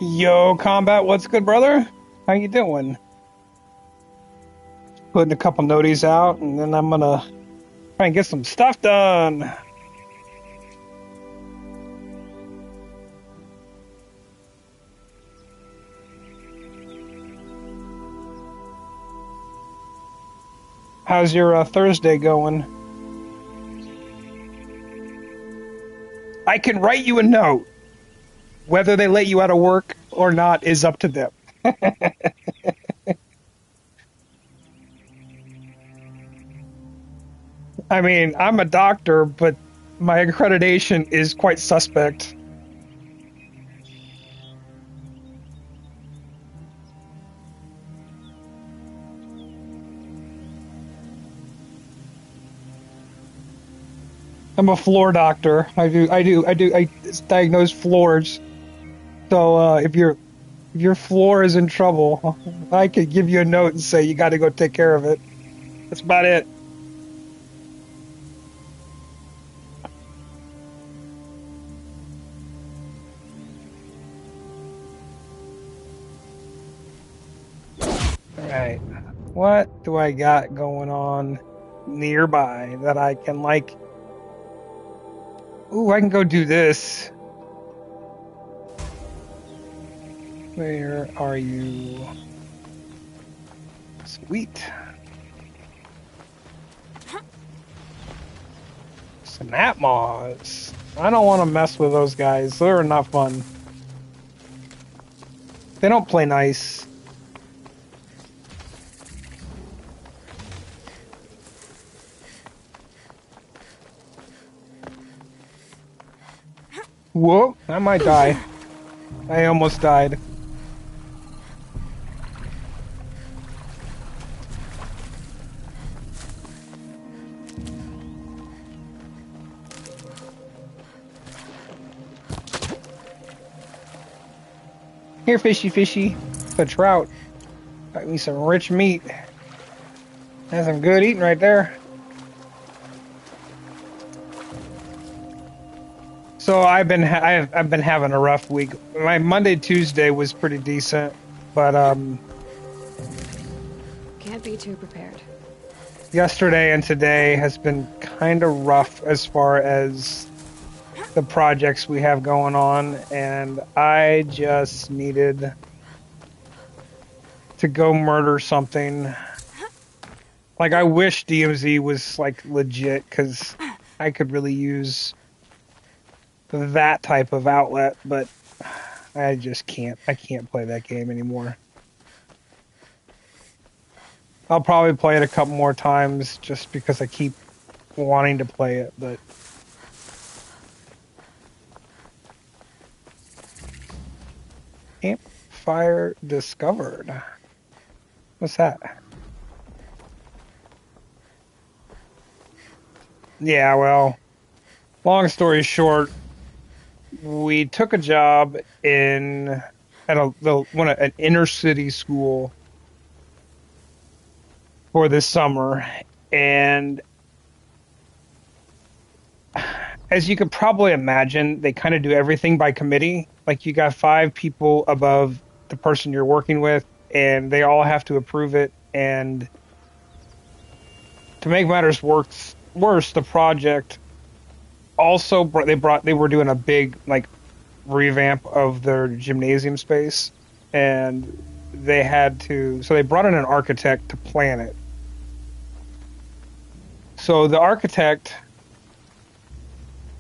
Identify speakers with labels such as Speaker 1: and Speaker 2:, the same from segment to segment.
Speaker 1: Yo, Combat, what's good, brother? How you doing? Putting a couple noties out, and then I'm gonna try and get some stuff done. How's your Thursday going? I can write you a note. Whether they let you out of work or not is up to them. I mean, I'm a doctor, but my accreditation is quite suspect. I'm a floor doctor. I diagnose floors. So if your floor is in trouble, I could give you a note and say you got to go take care of it. That's about it. All right. What do I got going on nearby that I can like? Ooh, I can go do this. Where are you? Sweet. Snap moths. I don't want to mess with those guys. They're not fun. They don't play nice. Whoa, I might die. I almost died. Here, fishy, fishy. It's a trout. Got me some rich meat. That's some good eating right there. So I've been having a rough week. My Monday, Tuesday was pretty decent, but
Speaker 2: can't be too prepared.
Speaker 1: Yesterday and today has been kind of rough as far as the projects we have going on, and I just needed to go murder something. Like, I wish DMZ was like legit, because I could really use that type of outlet, but I just can't. I can't play that game anymore. I'll probably play it a couple more times just because I keep wanting to play it, but campfire discovered. What's that? Yeah, well, long story short, we took a job at an inner city school for this summer, and as you could probably imagine, they kind of do everything by committee. Like, you got 5 people above the person you're working with, and they all have to approve it. And to make matters worse, the project also they were doing a big like revamp of their gymnasium space, and they brought in an architect to plan it. So the architect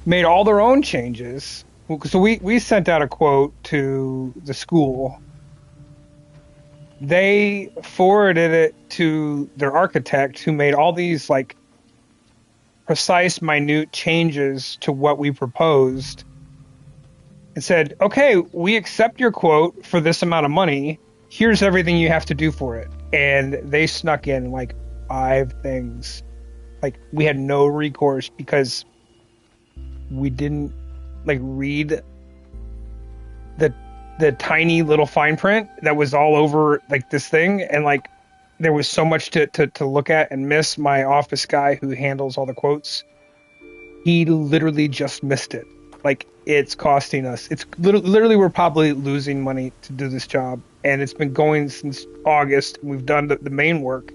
Speaker 1: made all their own changes. So we sent out a quote to the school. They forwarded it to their architect, who made all these like precise, minute changes to what we proposed, and said, okay, we accept your quote for this amount of money. Here's everything you have to do for it. And they snuck in like 5 things. Like, we had no recourse because we didn't like read the tiny little fine print that was all over like this thing, and like there was so much to look at and miss. My office guy who handles all the quotes, he literally just missed it. Like, it's costing us. It's literally we're probably losing money to do this job, and it's been going since August. We've done the main work,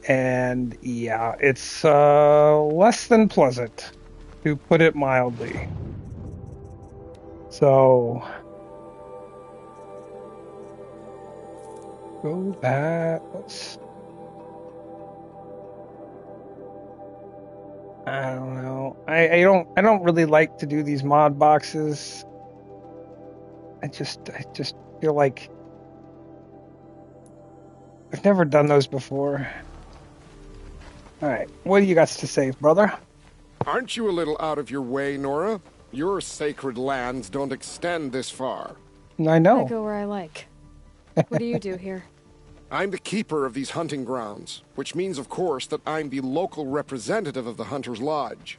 Speaker 1: and yeah, it's less than pleasant, to put it mildly. So go back. I don't know. I don't really like to do these mod boxes. I just feel like I've never done those before. All right, what do you got to say, brother?
Speaker 3: Aren't you a little out of your way, Nora? Your sacred lands don't extend this far.
Speaker 1: I know.
Speaker 2: I go where I like. What do you do here?
Speaker 3: I'm the keeper of these hunting grounds, which means, of course, that I'm the local representative of the Hunter's Lodge.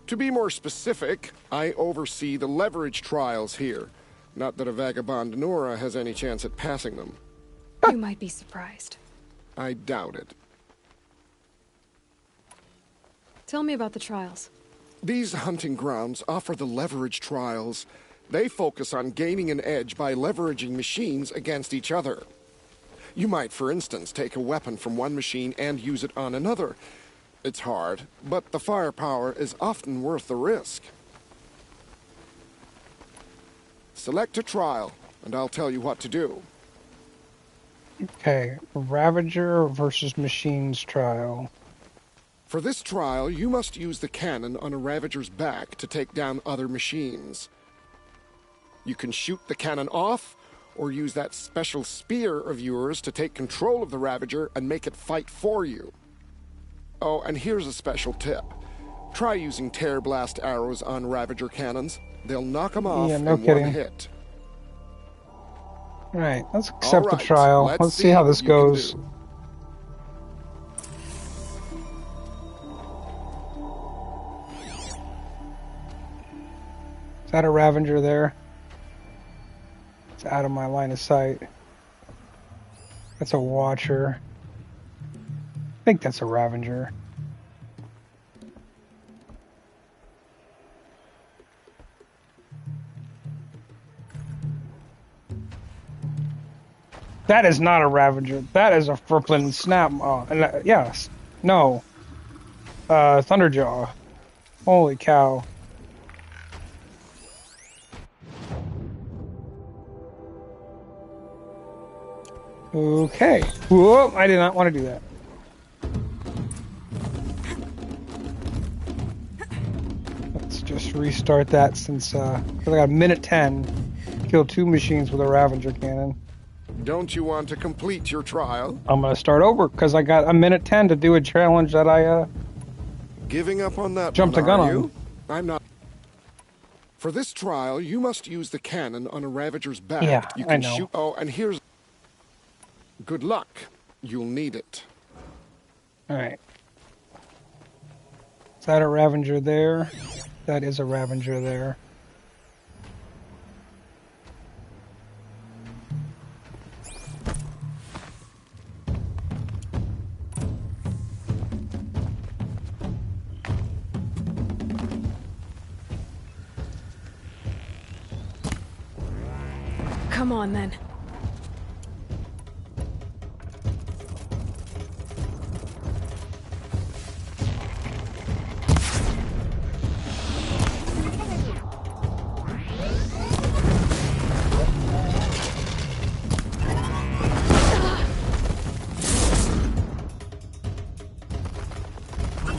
Speaker 3: To be more specific, I oversee the leverage trials here. Not that a vagabond Nora has any chance at passing them.
Speaker 2: You might be surprised.
Speaker 3: I doubt it.
Speaker 2: Tell me about the trials.
Speaker 3: These hunting grounds offer the leverage trials. They focus on gaining an edge by leveraging machines against each other. You might, for instance, take a weapon from one machine and use it on another. It's hard, but the firepower is often worth the risk. Select a trial, and I'll tell you what to do.
Speaker 1: Okay, Ravager versus Machines trial.
Speaker 3: For this trial, you must use the cannon on a Ravager's back to take down other machines. You can shoot the cannon off, or use that special spear of yours to take control of the Ravager and make it fight for you. Oh, and here's a special tip. Try using tear blast arrows on Ravager cannons. They'll knock them off in one hit.
Speaker 1: All right, let's accept the trial. Let's see how this goes. Is that a Ravager there? It's out of my line of sight. That's a Watcher. I think that's a Ravager. That is not a Ravager. That is a Fricklin Snap. Yes. No. Thunderjaw. Holy cow. Okay. Whoa, I did not want to do that. Let's just restart that since I got a minute 10. Kill 2 machines with a Ravager cannon.
Speaker 3: Don't you want to complete your trial?
Speaker 1: I'm going to start over because I got a minute 10 to do a challenge that I
Speaker 3: giving up on that
Speaker 1: jumped the gun on.
Speaker 3: I'm not. For this trial, you must use the cannon on a Ravager's back.
Speaker 1: Yeah,
Speaker 3: you can
Speaker 1: I know.
Speaker 3: shoot. Oh, and here's. Good luck. You'll need it.
Speaker 1: All right. Is that a Ravager there? That is a Ravager there.
Speaker 2: Come on, then.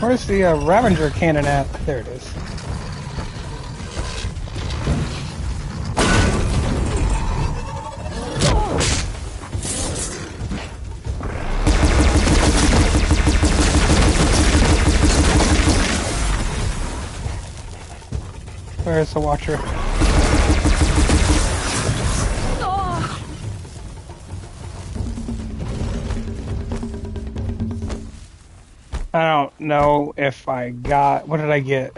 Speaker 1: Where's the Ravager cannon at? There it is. Where's the Watcher? I don't know if I got... What did I get?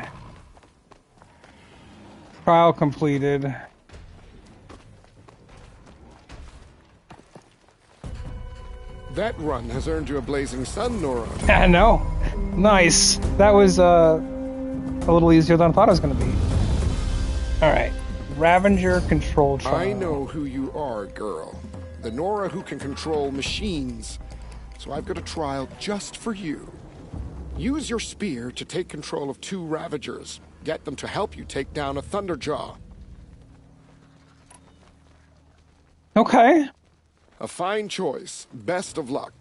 Speaker 1: Trial completed.
Speaker 3: That run has earned you a blazing sun, Nora.
Speaker 1: I know. Nice. That was a little easier than I thought it was going to be. All right. Ravager control trial.
Speaker 3: I know who you are, girl. The Nora who can control machines. So I've got a trial just for you. Use your spear to take control of 2 Ravagers. Get them to help you take down a Thunderjaw.
Speaker 1: Okay.
Speaker 3: A fine choice. Best of luck.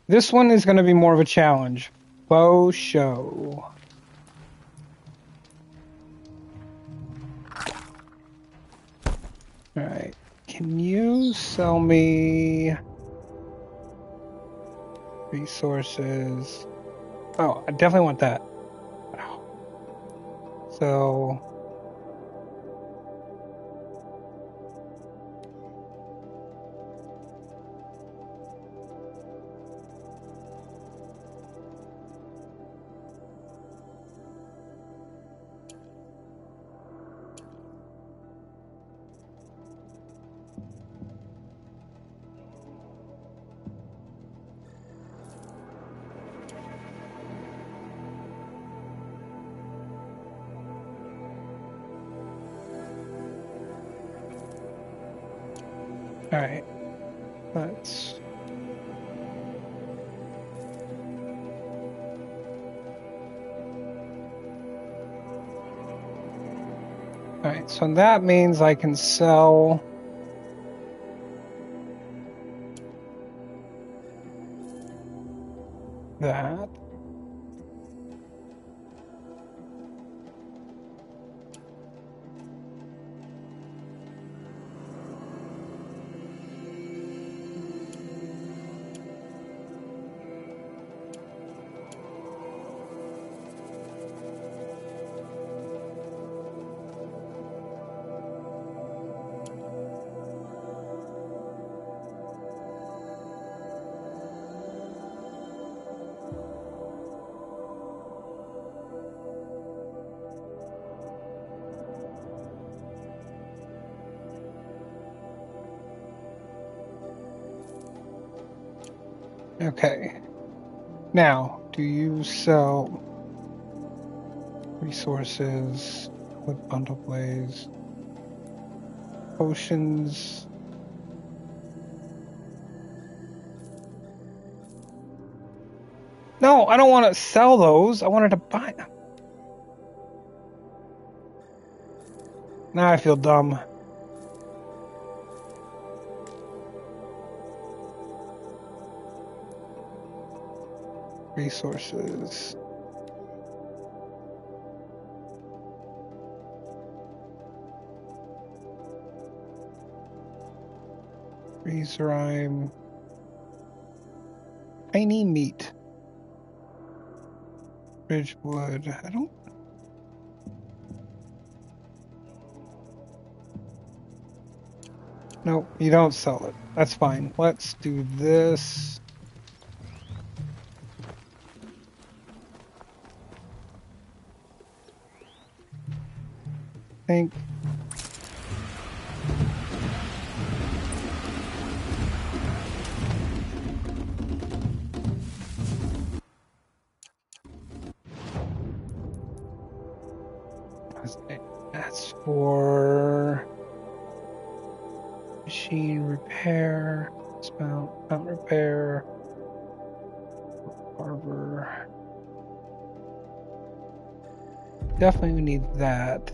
Speaker 1: This one is going to be more of a challenge. Bow show. All right. Can you sell me resources? Oh, I definitely want that. So, all right. Let's. All right, so that means I can sell that. Okay. Now, do you sell resources with bundle blaze? Potions? No, I don't want to sell those. I wanted to buy them. Now I feel dumb. Resources. Freeze rhyme. Tiny meat. Ridgewood. I don't. Nope, you don't sell it. That's fine. Let's do this. Think. That's for machine repair, mount repair, harbor. Definitely we need that.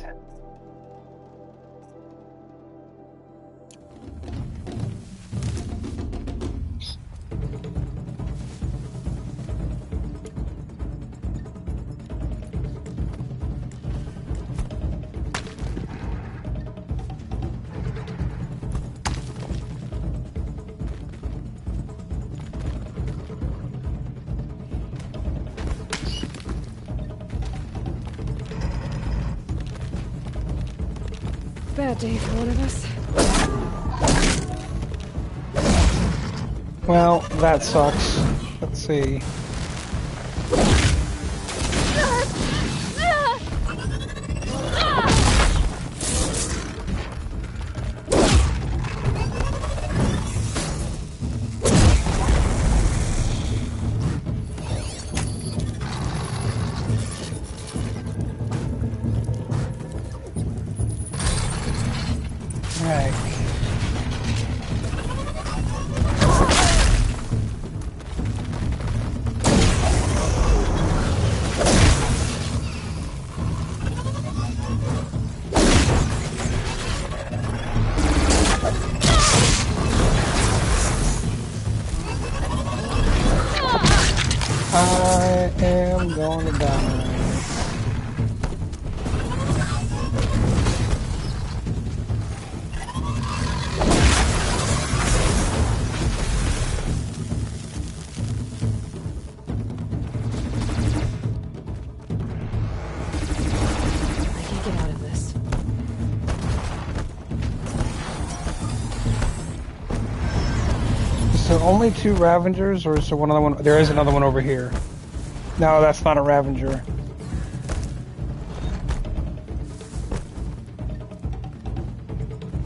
Speaker 2: Bad day for one of us.
Speaker 1: Well, that sucks. Let's see. I am going to die.
Speaker 2: I can't get out of this.
Speaker 1: Is there only 2 Ravengers, or is there one other one? There is another one over here. No, that's not a Ravenger.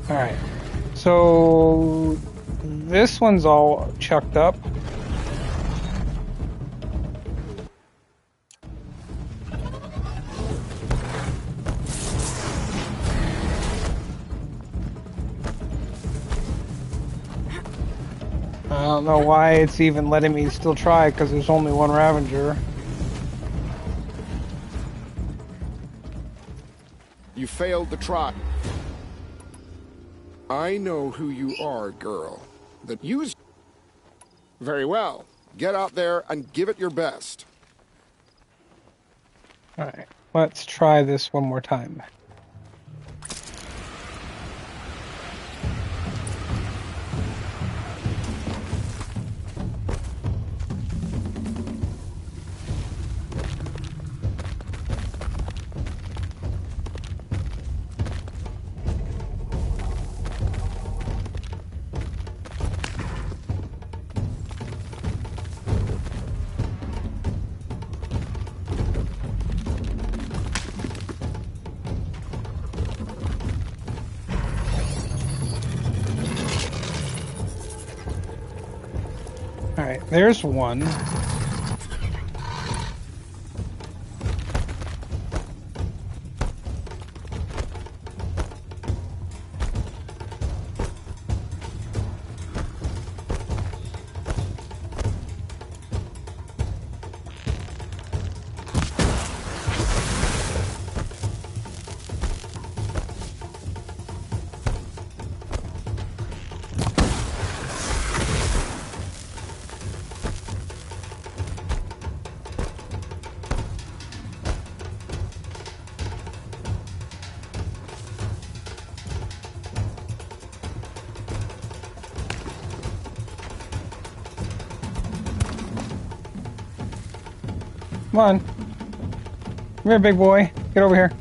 Speaker 1: Alright. So this one's all chucked up. I don't know why it's even letting me still try, because there's only one Ravenger.
Speaker 3: You failed the try. I know who you are, girl. That use. Very well. Get out there and give it your best.
Speaker 1: Alright, let's try this one more time. Alright, there's one. Come on. Come here, big boy. Get over here.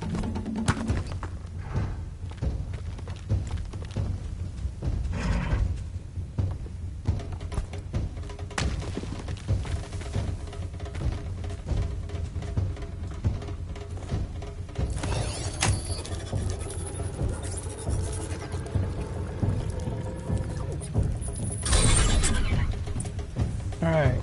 Speaker 1: All right.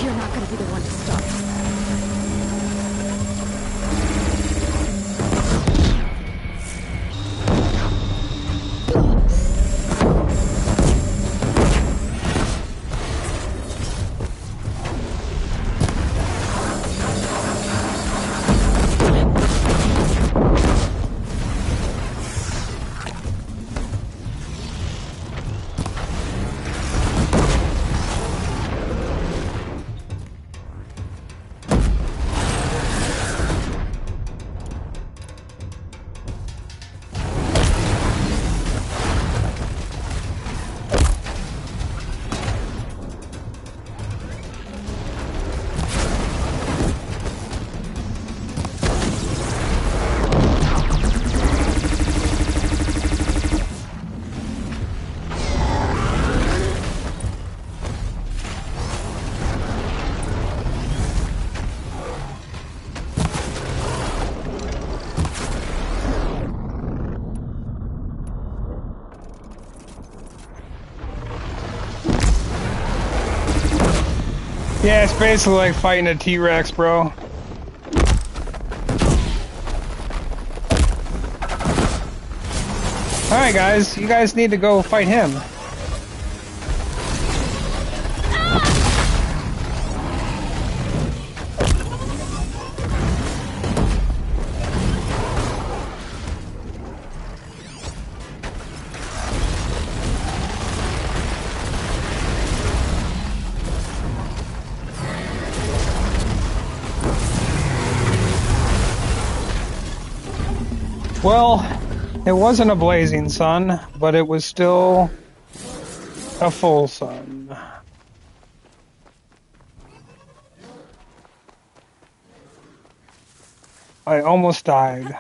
Speaker 2: You're not gonna be the one to stop. Yeah, it's basically like fighting a T-Rex, bro. Alright guys, you guys need to go fight him.
Speaker 1: Well, it wasn't a blazing sun, but it was still a full sun. I almost died.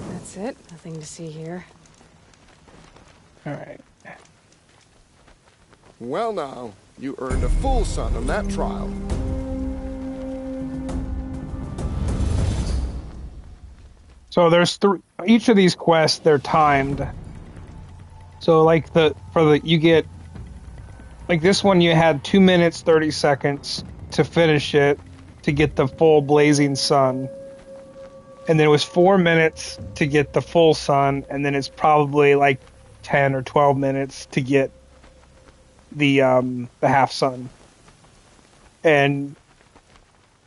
Speaker 4: That's it. Nothing to see here.
Speaker 1: All right.
Speaker 3: Well now, you earned a full sun on that trial.
Speaker 1: So there's each of these quests, they're timed. So like you get like this one, you had 2 minutes 30 seconds to finish it to get the full blazing sun, and then it was 4 minutes to get the full sun, and then it's probably like 10 or 12 minutes to get the half sun. And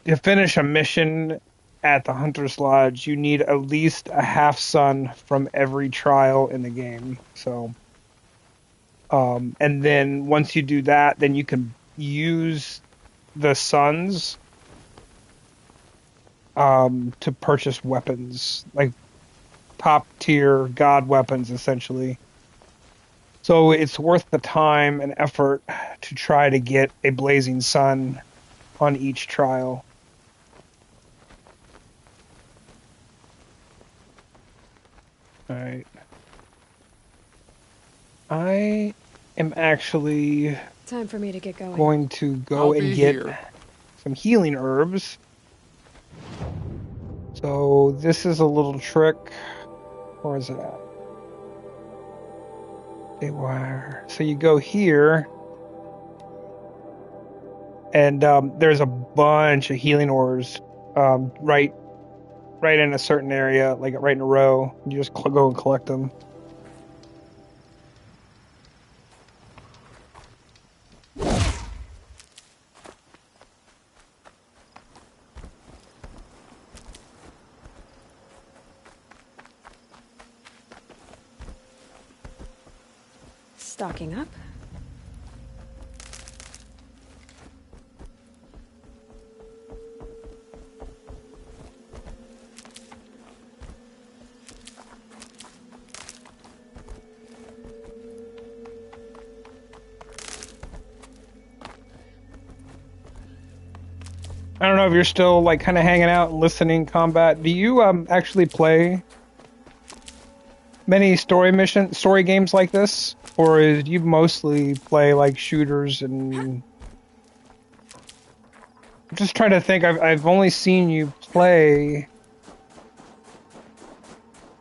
Speaker 1: to finish a mission at the Hunter's Lodge, you need at least a half sun from every trial in the game. So, and then once you do that, then you can use the suns to purchase weapons, like top tier god weapons, essentially. So it's worth the time and effort to try to get a blazing sun on each trial. All right. I am actually
Speaker 4: Time for me to get going.
Speaker 1: going to go and get some healing herbs. So this is a little trick. Where is it at? Wire. So you go here, and there's a bunch of healing ores right in a certain area, like right in a row. You just go and collect them.
Speaker 4: Stocking up.
Speaker 1: I don't know if you're still like kind of hanging out and listening, Combat. Do you actually play many story games like this, or do you mostly play like shooters? And I'm just trying to think. I've only seen you play.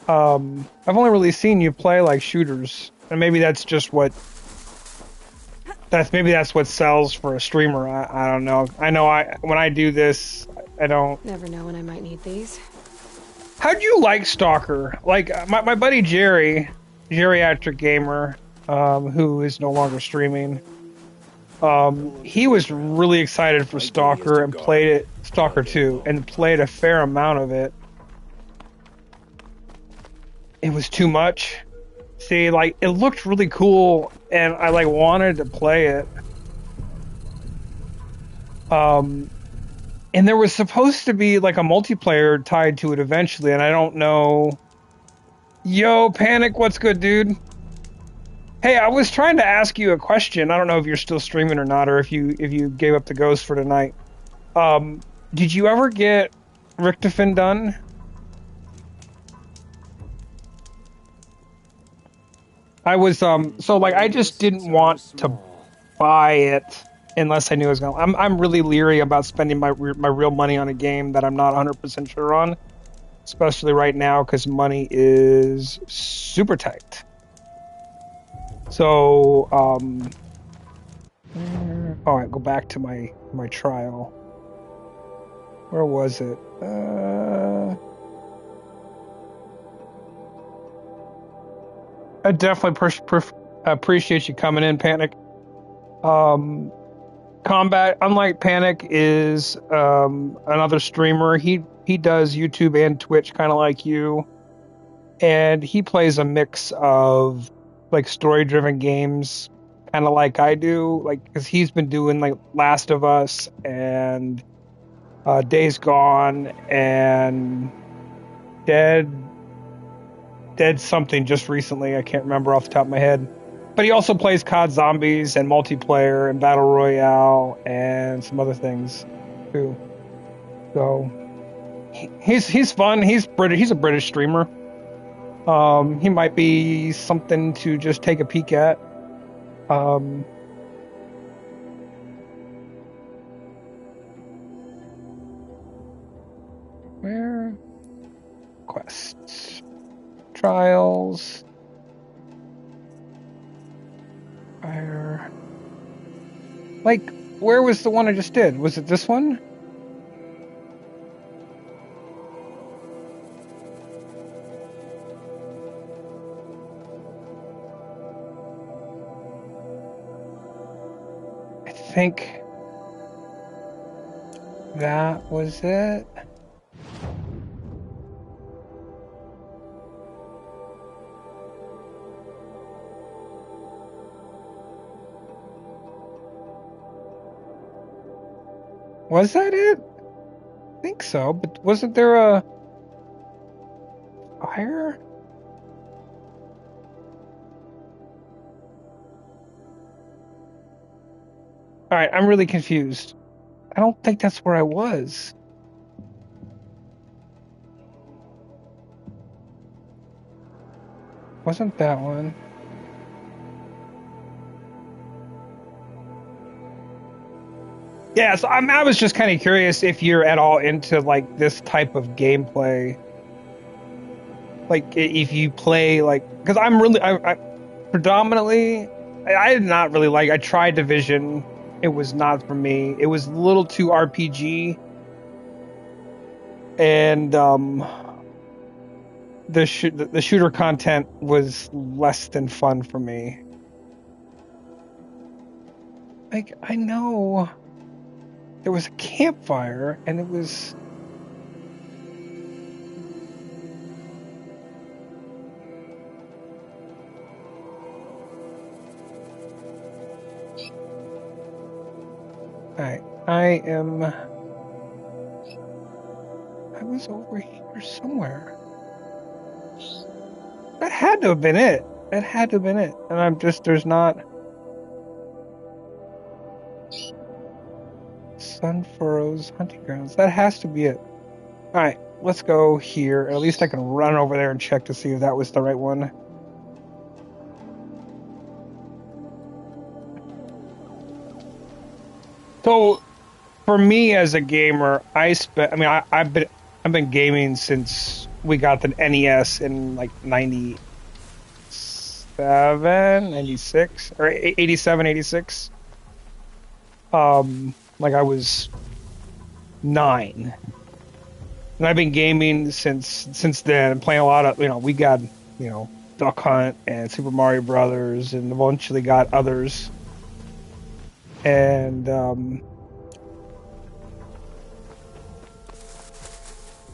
Speaker 1: I've only really seen you play like shooters, and maybe that's just what. That's what sells for a streamer. I don't know. I know when I do this, I don't.
Speaker 4: Never know when I might need these.
Speaker 1: How'd you like Stalker? Like my buddy Jerry, Geriatric Gamer, who is no longer streaming. He was really excited for Stalker and played it, Stalker 2, and played a fair amount of it. It was too much. See, like, it looked really cool, and I, like, wanted to play it. And there was supposed to be, like, a multiplayer tied to it eventually, and I don't know... Yo, Panic, what's good, dude? Hey, I was trying to ask you a question. I don't know if you're still streaming or not, or if you gave up the ghost for tonight. Did you ever get Richtofen done? I was so like I just didn't want to buy it unless I knew I was gonna. I'm really leery about spending my real money on a game that I'm not 100% sure on, especially right now because money is super tight. So all right, go back to my trial. Where was it? I definitely appreciate you coming in, Panic. Combat, unlike Panic, is another streamer. He does YouTube and Twitch, kind of like you, and he plays a mix of like story-driven games, kind of like I do, like because he's been doing like Last of Us and Days Gone and Dead something just recently. I can't remember off the top of my head. But he also plays COD Zombies and multiplayer and Battle Royale and some other things too. So he's fun. He's British. He's a British streamer. He might be something to just take a peek at. Where quests, trials. Fire. Like, where was the one I just did? Was it this one? I think that was it. Was that it? I think so, but wasn't there a fire? Alright, I'm really confused. I don't think that's where I was. Wasn't that one? Yeah, so I was just kind of curious if you're at all into like this type of gameplay. Like if you play like, because I'm really, I predominantly, I did not really like. I tried Division, it was not for me. It was a little too RPG, and the shooter content was less than fun for me. Like I know. There was a campfire, and it was... Alright, I was over here somewhere. That had to have been it. That had to have been it. And I'm just, there's not... Sun Furrows Hunting Grounds. That has to be it. Alright, let's go here. At least I can run over there and check to see if that was the right one. So, for me as a gamer, I've been gaming since we got the NES in like 97, 96, or 87, 86. Like I was 9, and I've been gaming since then, playing a lot of, we got, Duck Hunt and Super Mario Brothers, and eventually got others, and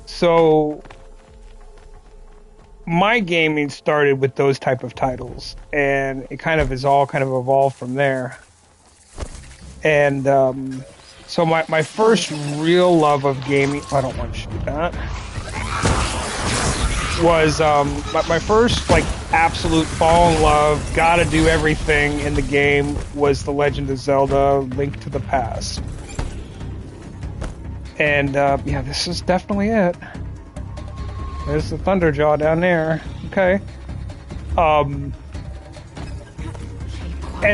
Speaker 1: so my gaming started with those type of titles, and it kind of evolved from there. And so my first real love of gaming, I don't want to shoot that, was my first like absolute fall in love, gotta do everything in the game was The Legend of Zelda: Link to the Past. And yeah, this is definitely it. There's the Thunderjaw down there. Okay. And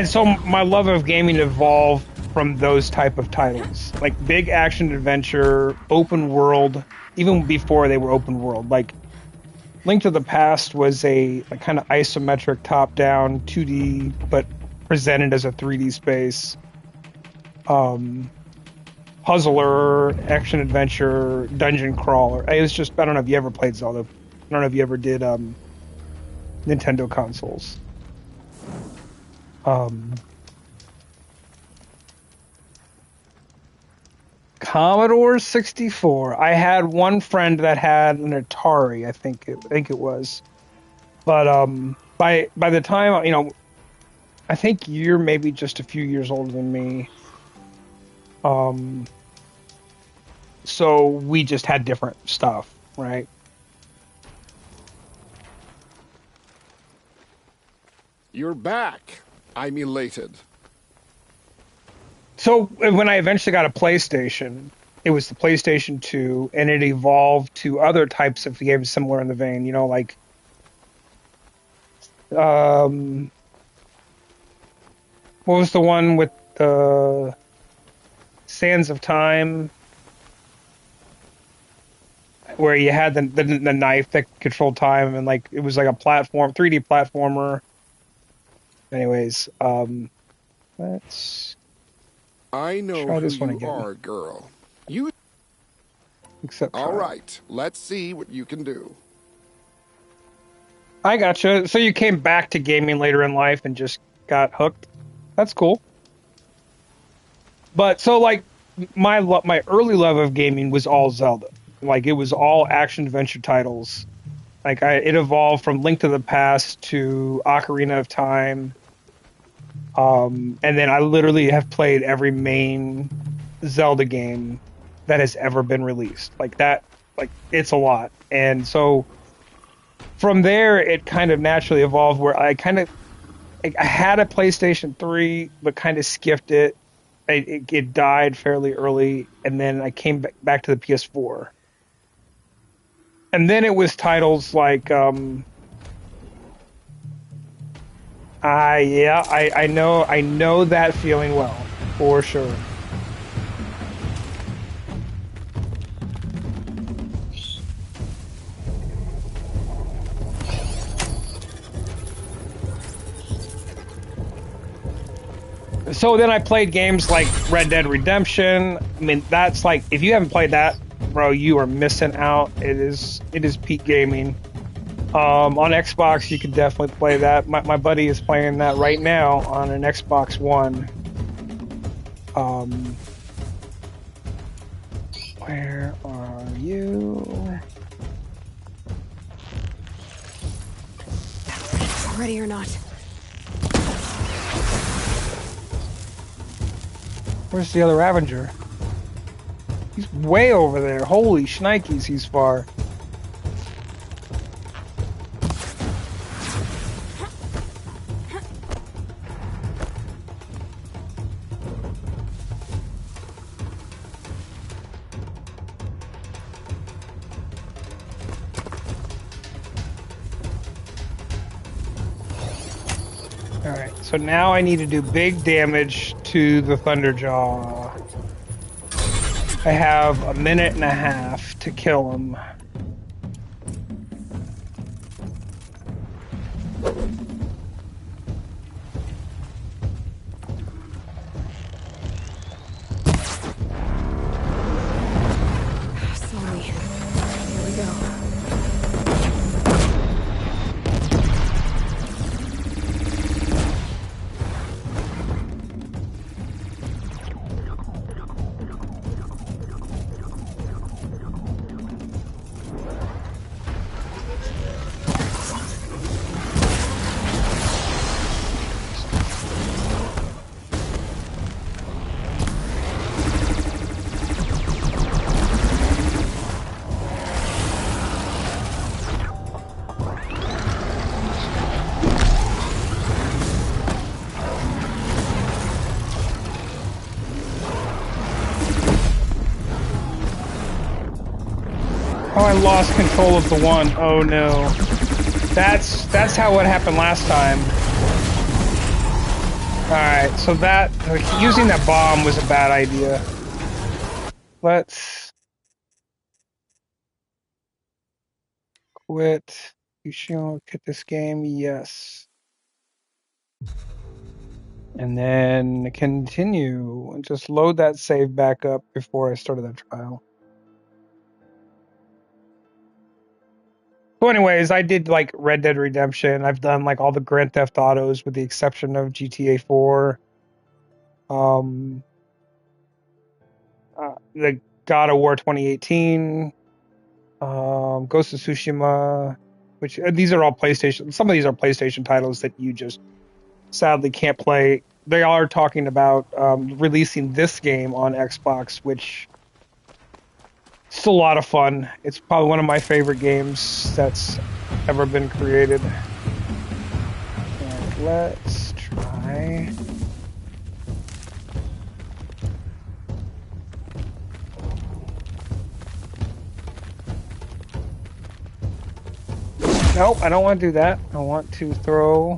Speaker 1: so my love of gaming evolved from those type of titles, like big action adventure, open world, even before they were open world. Like Link to the Past was a kind of isometric top-down 2D, but presented as a 3D space. Puzzler, action adventure, dungeon crawler. It was just, I don't know if you ever played Zelda. I don't know if you ever did Nintendo consoles. Commodore 64. I had one friend that had an Atari. I think it was. But by the time I think you're maybe just a few years older than me. Um, so we just had different stuff, right?
Speaker 3: You're back. I'm elated.
Speaker 1: So when I eventually got a PlayStation, it was the PlayStation 2, and it evolved to other types of games similar in the vein, like um, what was the one with the Sands of Time, where you had the knife that controlled time, and like it was like a 3D platformer. Anyways, let's
Speaker 3: I know
Speaker 1: try
Speaker 3: who
Speaker 1: this one
Speaker 3: you
Speaker 1: again.
Speaker 3: are, girl. You.
Speaker 1: Except
Speaker 3: All
Speaker 1: try.
Speaker 3: right. Let's see what you can do.
Speaker 1: I gotcha. So you came back to gaming later in life and just got hooked. That's cool. But so like my early love of gaming was all Zelda. Like it was all action adventure titles. Like it evolved from Link to the Past to Ocarina of Time. And then I literally have played every main Zelda game that has ever been released. Like that, like it's a lot. And so from there, it kind of naturally evolved where I had a PlayStation 3, but kind of skipped it. It died fairly early, and then I came back to the PS4. And then it was titles like, I know that feeling well, for sure. So then I played games like Red Dead Redemption. I mean, that's like, if you haven't played that, bro, you are missing out. It is peak gaming. On Xbox, you can definitely play that. My buddy is playing that right now on an Xbox One. Where are you?
Speaker 4: Ready or not.
Speaker 1: Where's the other Avenger? He's way over there. Holy shnikes, he's far. Alright, so now I need to do big damage to the Thunderjaw. I have a minute and a half to kill him.
Speaker 4: Slowly. Here we go.
Speaker 1: Oh, I lost control of the one. Oh no. That's how what happened last time. Alright, so that using that bomb was a bad idea. Let's quit. You should quit this game, yes. And then continue and just load that save back up before I started the trial. So anyways, I did like Red Dead Redemption. I've done like all the Grand Theft Autos with the exception of GTA 4. the God of War 2018, Ghost of Tsushima, which these are all PlayStation. Some of these are PlayStation titles that you just sadly can't play. They are talking about releasing this game on Xbox, which is a lot of fun. It's probably one of my favorite games that's ever been created. And let's try. Nope, I don't want to do that. I want to throw.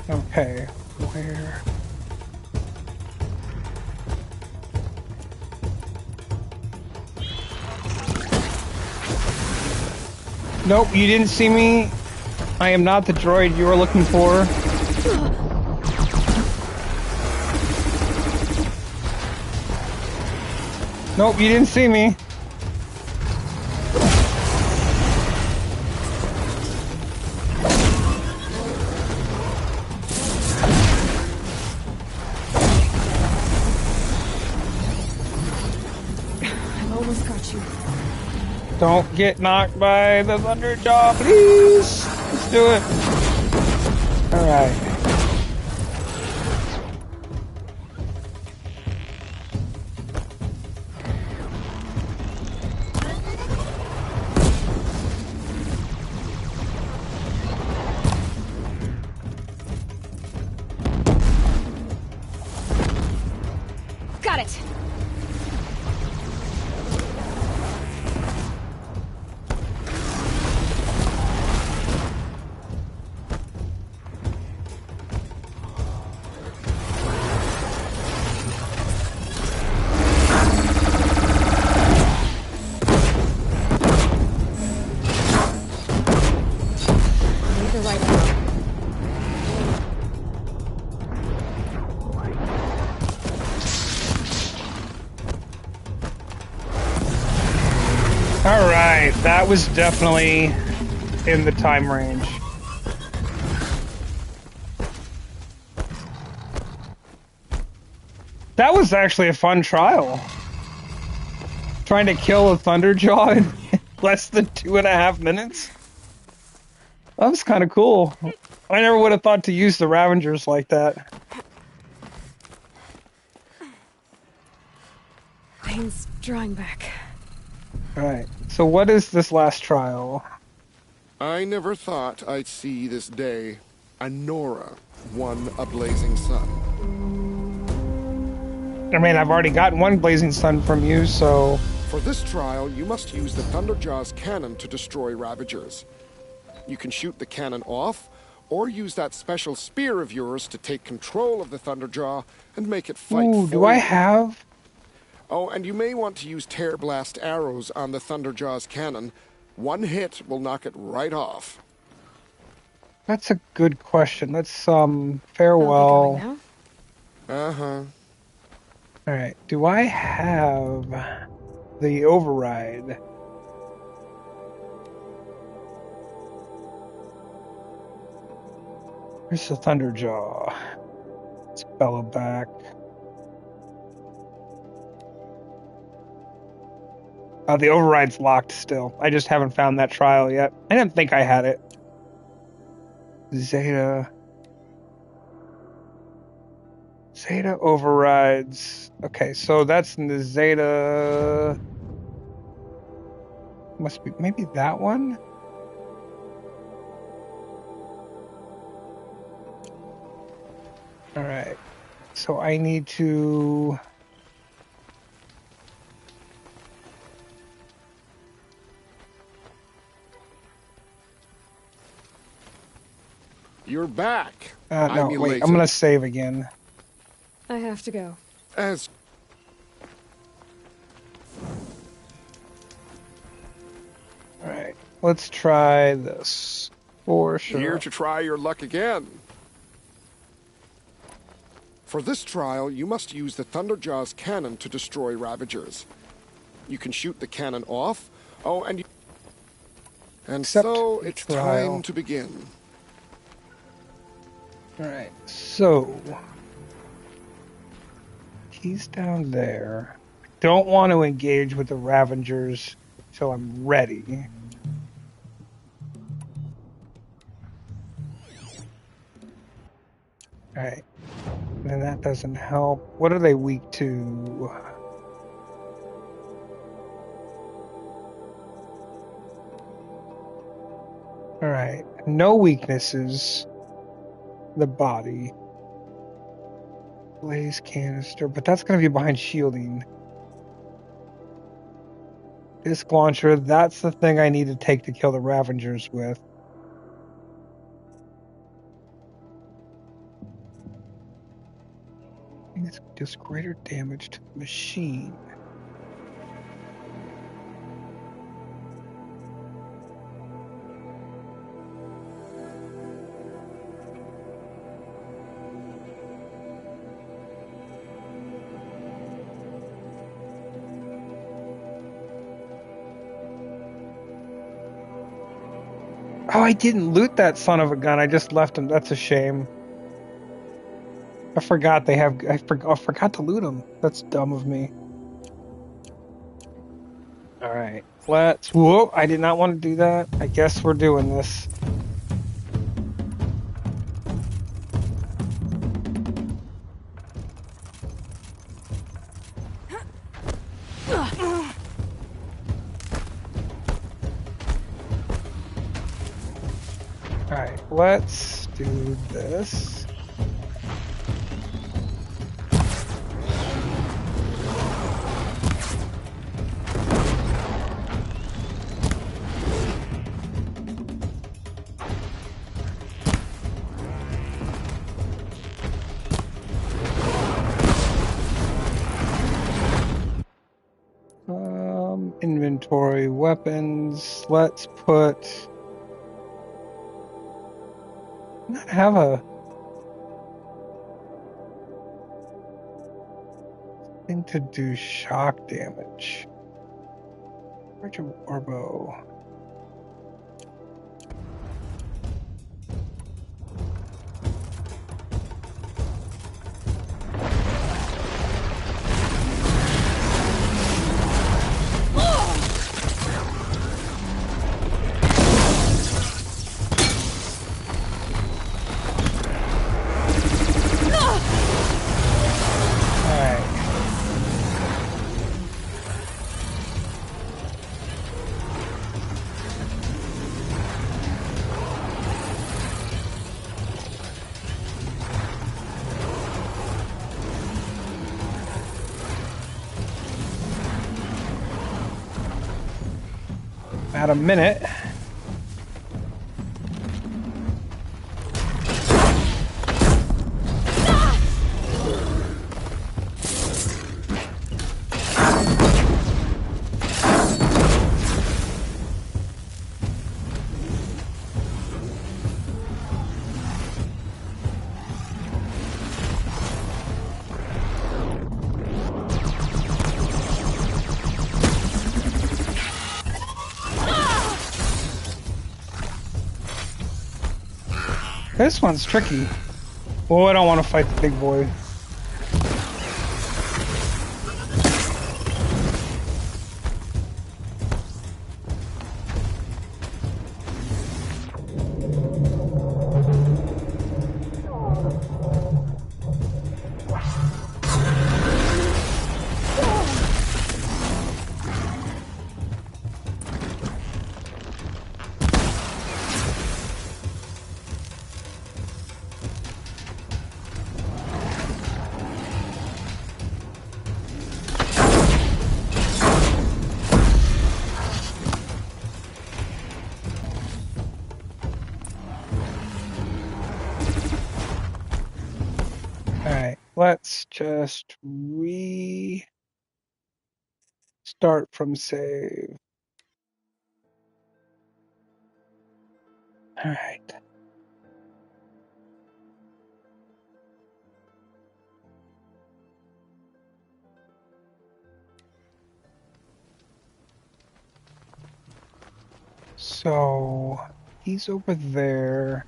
Speaker 1: Okay, where? Nope, you didn't see me. I am not the droid you were looking for. Nope, you didn't see me. Don't get knocked by the Thunderjaw, please. Let's do it. All right.
Speaker 4: Got it.
Speaker 1: That was definitely in the time range. That was actually a fun trial. Trying to kill a Thunderjaw in less than 2.5 minutes. That was kind of cool. I never would have thought to use the Ravengers like that.
Speaker 4: Pain's drawing back.
Speaker 1: Alright, so what is this last trial?
Speaker 3: I never thought I'd see this day. Anora won a blazing sun.
Speaker 1: I mean, I've already gotten one blazing sun from you, so...
Speaker 3: For this trial, you must use the Thunderjaw's cannon to destroy Ravagers. You can shoot the cannon off, or use that special spear of yours to take control of the Thunderjaw and make it fight for you.
Speaker 1: Do I have...
Speaker 3: Oh, and you may want to use tear blast arrows on the Thunderjaw's cannon. One hit will knock it right off.
Speaker 1: That's a good question. Let's, farewell.
Speaker 3: Uh-huh.
Speaker 1: Alright, do I have the override? Where's the Thunderjaw? Let's bellow back. The override's locked still. I just haven't found that trial yet. I didn't think I had it. Zeta overrides. Okay, so that's in the Zeta. Must be maybe that one? Alright. So I need to...
Speaker 3: You're back.
Speaker 1: No, wait, I'm gonna save again.
Speaker 4: I have to go.
Speaker 3: As
Speaker 1: let's try this for
Speaker 3: Here
Speaker 1: sure.
Speaker 3: to try your luck again. For this trial, you must use the Thunderjaw's cannon to destroy Ravagers. You can shoot the cannon off. Oh, and
Speaker 1: Accept
Speaker 3: so
Speaker 1: the
Speaker 3: it's
Speaker 1: trial.
Speaker 3: time to begin.
Speaker 1: All right, so he's down there. I don't want to engage with the Ravengers till I'm ready. All right, then that doesn't help. What are they weak to? All right, no weaknesses. The body. Blaze canister, but that's going to be behind shielding. Disc launcher, that's the thing I need to take to kill the Ravengers with. It's just greater damage to the machine. Oh, I didn't loot that son of a gun. I just left him. That's a shame. I forgot they have. I forgot to loot them. That's dumb of me. All right, let's. Whoa! I did not want to do that. I guess we're doing this. All right, let's do this. Inventory weapons. Let's put. Not have a thing to do shock damage. Richard Orbo. About a minute. This one's tricky. Oh, I don't want to fight the big boy. Let's just restart from save. All right. So he's over there.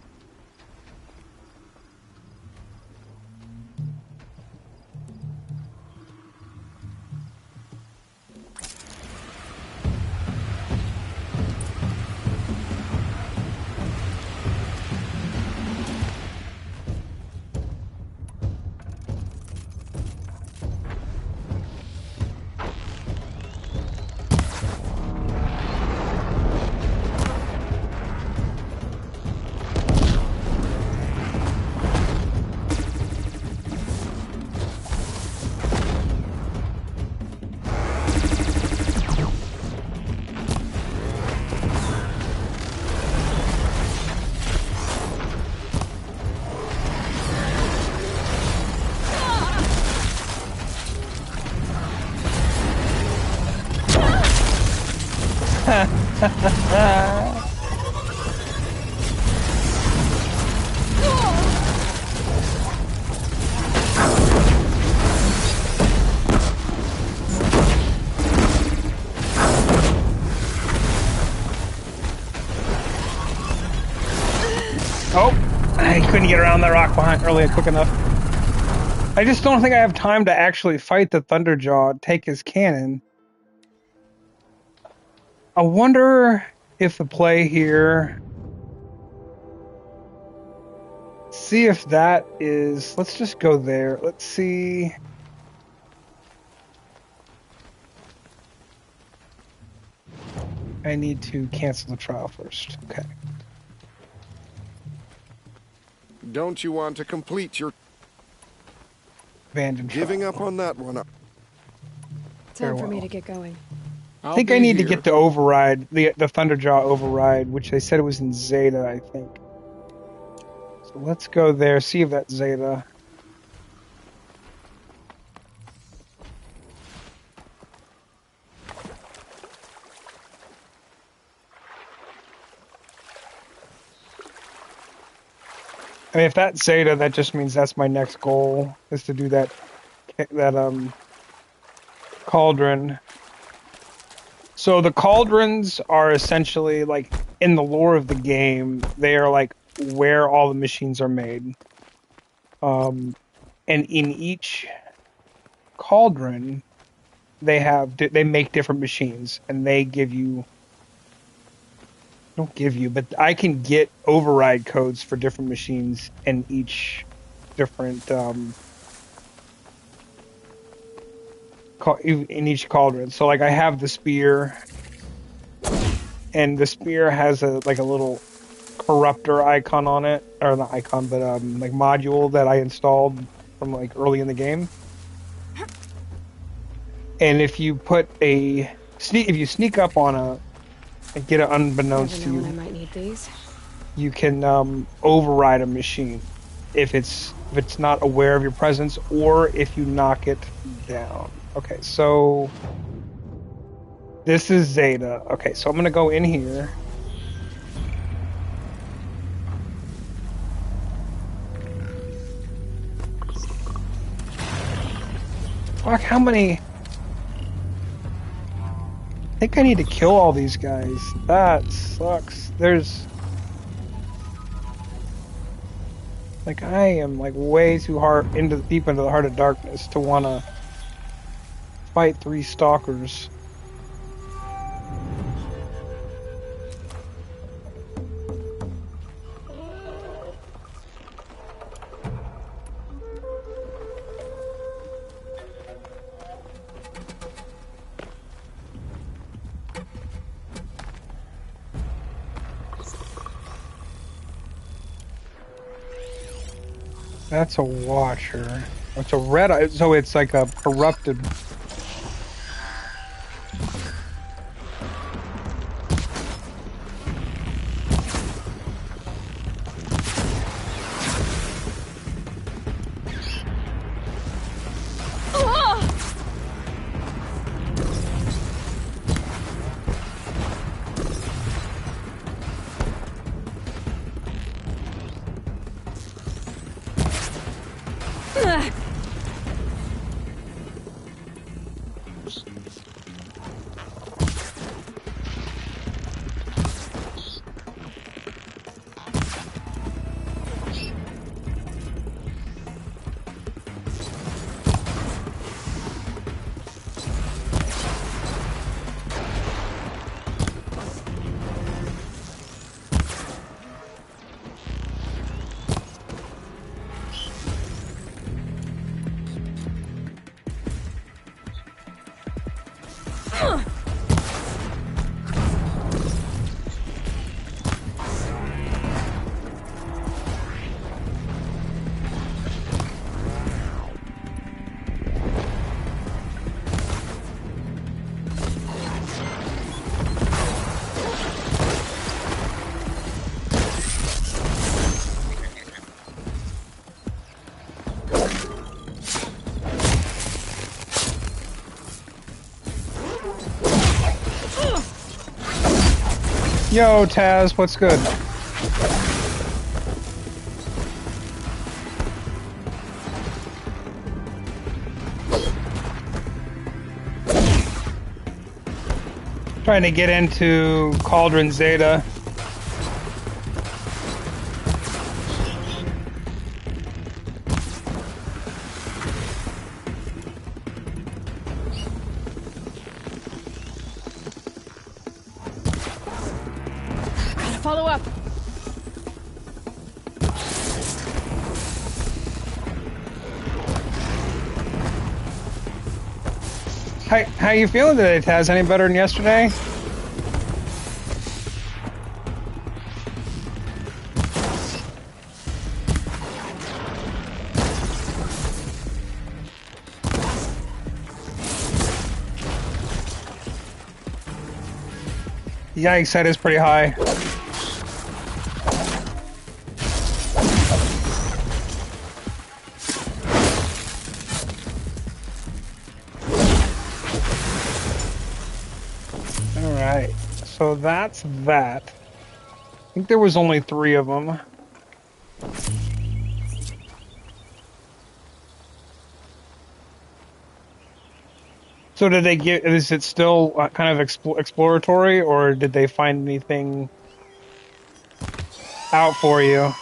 Speaker 1: Oh, I couldn't get around that rock behind earlier quick enough. I just don't think I have time to actually fight the Thunderjaw, take his cannon. I wonder if the play here... See if that is... Let's just go there. Let's see... I need to cancel the trial first. Okay.
Speaker 3: Don't you want to complete your...
Speaker 1: Abandoned
Speaker 3: Giving
Speaker 1: trial.
Speaker 3: up on that one.
Speaker 4: Time for me to get going.
Speaker 1: I think I need to get the override, the Thunderjaw override, which they said it was in Zeta, I think. So let's go there, see if that's Zeta. I mean, if that's Zeta, that just means that's my next goal, is to do that cauldron. So the cauldrons are essentially, like, in the lore of the game, they are like where all the machines are made. And in each cauldron, they make different machines, and they give you... Don't give you, but I can get override codes for different machines in each different in each cauldron. So like I have the spear, and the spear has a little corruptor icon on it, or not icon, but like module that I installed from like early in the game. And if you put if you sneak up on a and get it unbeknownst to you,
Speaker 4: I might need these.
Speaker 1: you can override a machine if it's not aware of your presence, or if you knock it down. Okay, so this is Zeta. Okay, so I'm gonna go in here. Fuck, how many? I think I need to kill all these guys. That sucks. There's... Like, I am, like, way too deep into the heart of darkness to want to fight 3 stalkers. That's a watcher. It's a red eye, so it's like a corrupted. Yo, Taz, what's good? Trying to get into Cauldron Zeta.
Speaker 4: Gotta follow up.
Speaker 1: How you feeling today, Taz? Any better than yesterday? Yikes, that is pretty high. Alright, so that's that. I think there was only 3 of them. So did they get, is it still kind of exploratory, or did they find anything out for you?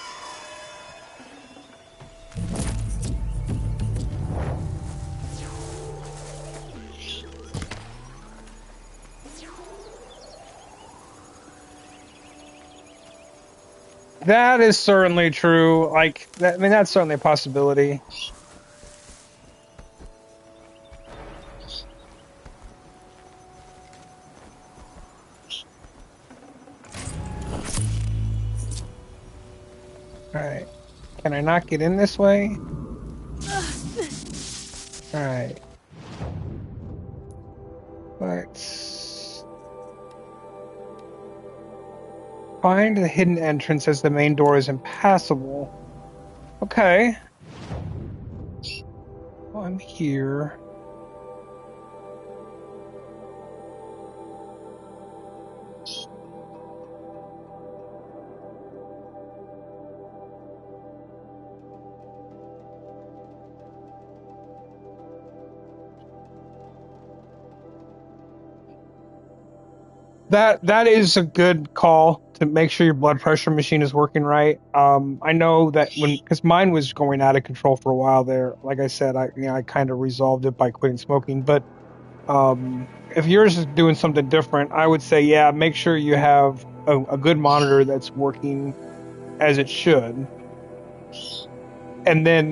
Speaker 1: That is certainly true. Like, I mean, that's certainly a possibility. Alright. Can I not get in this way? Alright. Let's find the hidden entrance as the main door is impassable. Okay. Well, I'm here. That is a good call to make sure your blood pressure machine is working right. I know that because mine was going out of control for a while there. Like I said, I kind of resolved it by quitting smoking. But if yours is doing something different, I would say, yeah, make sure you have a good monitor that's working as it should. And then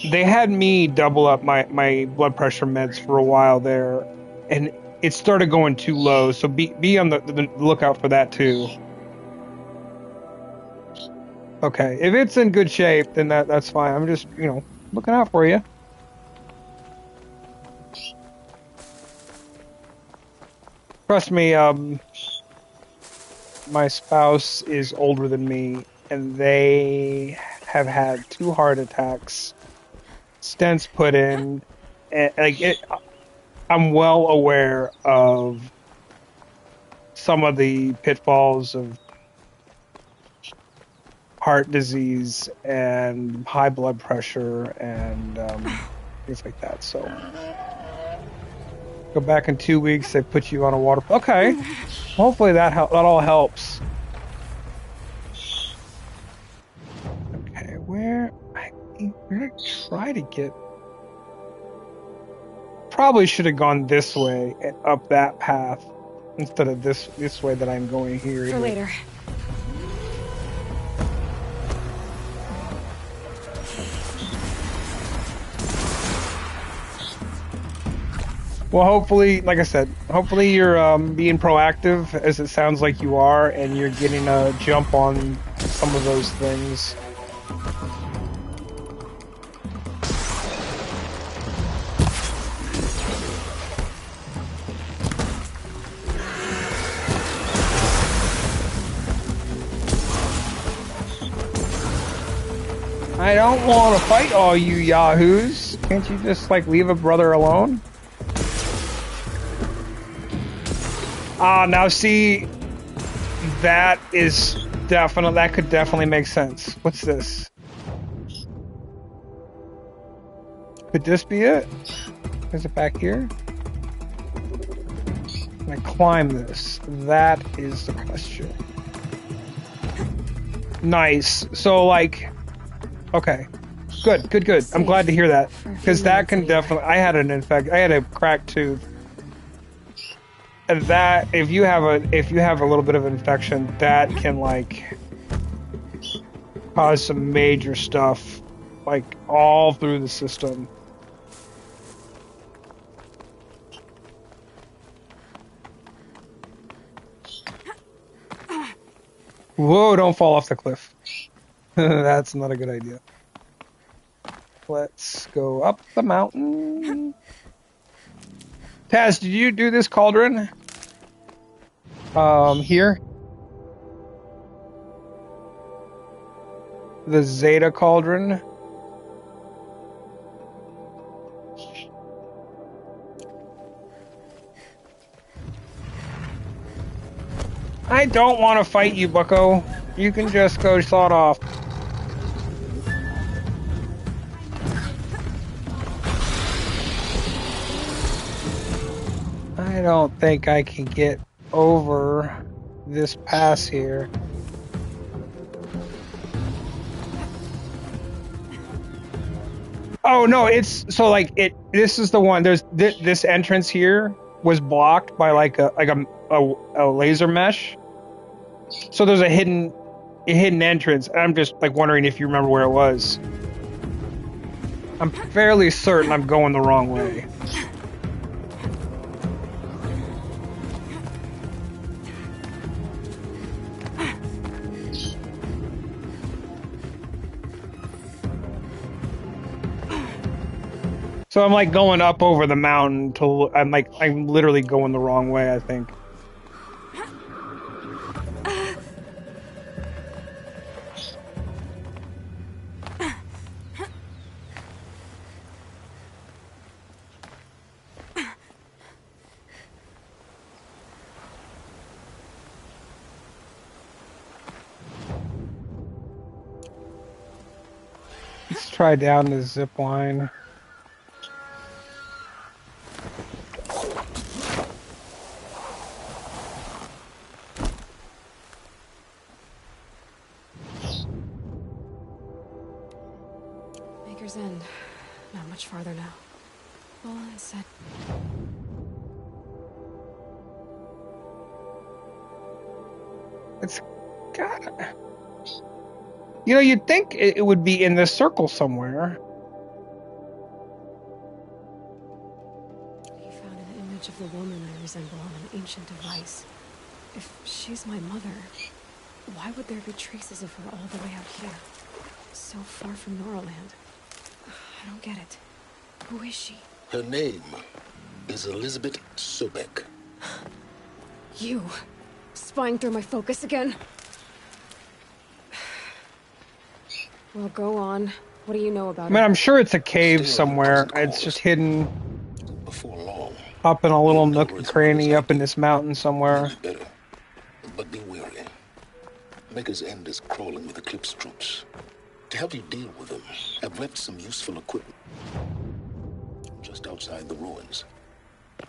Speaker 1: they had me double up my blood pressure meds for a while there, and it started going too low, so be on the lookout for that too. Okay, if it's in good shape, then that's fine. I'm just, looking out for you. Trust me, my spouse is older than me, and they have had 2 heart attacks, stents put in, and I'm well aware of some of the pitfalls of heart disease and high blood pressure and things like that. So go back in 2 weeks. They put you on a water. Okay, hopefully that all helps. Okay, where I try to get. Probably should have gone this way and up that path instead of this way that I'm going here.
Speaker 4: For later.
Speaker 1: Well, hopefully, like I said, hopefully you're being proactive, as it sounds like you are, and you're getting a jump on some of those things. I don't want to fight all you yahoos. Can't you just, leave a brother alone? Ah, now see, That is definitely, that could definitely make sense. What's this? Could this be it? Is it back here? Can I climb this? That is the question. Nice. So, like, okay. Good. I'm glad to hear that. Because that can definitely, I had a cracked tooth. And that, if you have a little bit of infection, that can, like, cause some major stuff, like, all through the system. Whoa, don't fall off the cliff. That's not a good idea. Let's go up the mountain. Taz, did you do this cauldron? Here? The Zeta cauldron? I don't want to fight you, bucko. You can just go sawed off. I don't think I can get over this pass here. Oh no, it's so like it. This is the one. There's this entrance here was blocked by like a laser mesh. So there's a hidden entrance. And I'm just like wondering if you remember where it was. I'm fairly certain I'm going the wrong way. So I'm like going up over the mountain to, I'm literally going the wrong way, I think. Let's try down the zip line.
Speaker 4: End. Not much farther now. Well, I said.
Speaker 1: It's gotta. You know, you'd think it would be in this circle somewhere.
Speaker 4: He found an image of the woman I resemble on an ancient device. If she's my mother, why would there be traces of her all the way out here? So far from Noraland. I don't get it. Who is she?
Speaker 5: Her name is Elizabeth Sobek.
Speaker 4: You? Spying through my focus again? Well, go on. What do you know about
Speaker 1: I mean,
Speaker 4: it?
Speaker 1: I'm sure it's a cave somewhere. It's just hidden
Speaker 5: Before long,
Speaker 1: up in a little nook and cranny up in this mountain somewhere.
Speaker 5: better. But be wary. Maker's End is crawling with Eclipse troops. To help you deal with them, I've left some useful equipment just outside the ruins.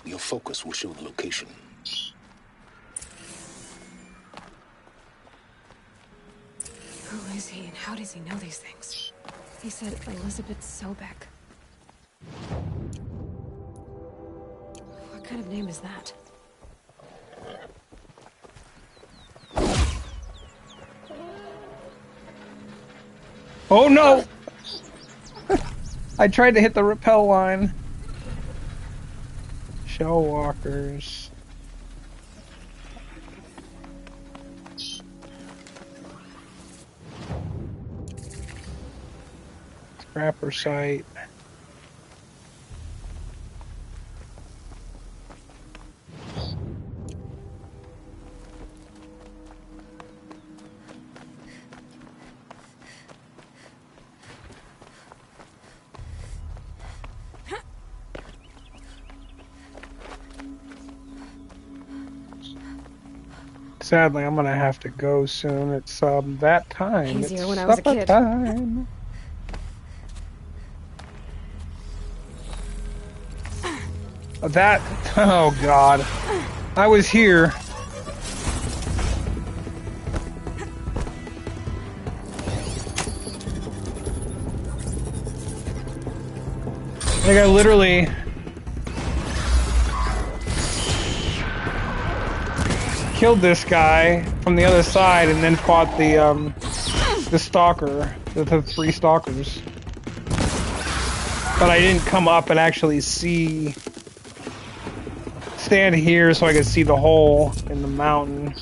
Speaker 5: Your focus will show the location.
Speaker 4: Who is he and how does he know these things? He said Elizabeth Sobek. What kind of name is that?
Speaker 1: Oh no! I tried to hit the rappel line. Shell walkers. Scrapper site. Sadly, I'm gonna have to go soon. It's that time.
Speaker 4: Easier
Speaker 1: It's
Speaker 4: when I was a
Speaker 1: supper
Speaker 4: kid.
Speaker 1: time. That, oh God, I was here. Like I literally killed this guy from the other side and then fought the stalker, the three stalkers. But I didn't come up and actually stand here so I could see the hole in the mountain.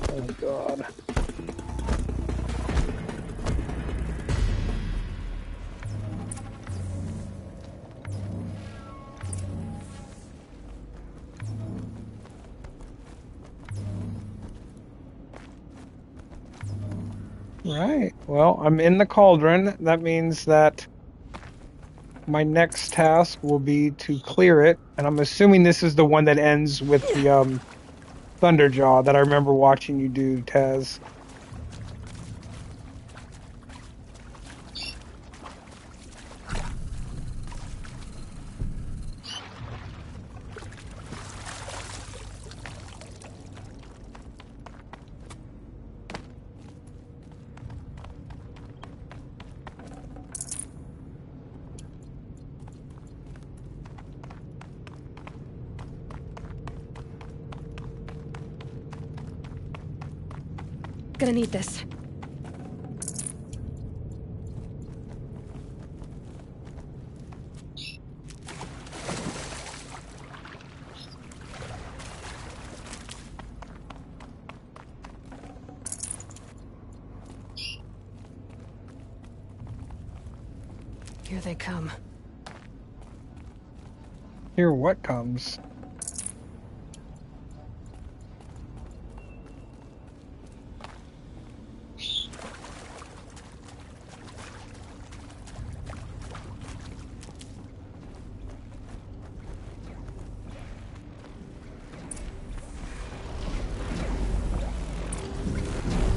Speaker 1: Oh God. Right. Well, I'm in the cauldron. That means that my next task will be to clear it, and I'm assuming this is the one that ends with the Thunderjaw that I remember watching you do, Taz.
Speaker 4: Gonna need this. Here they come.
Speaker 1: Here, what comes?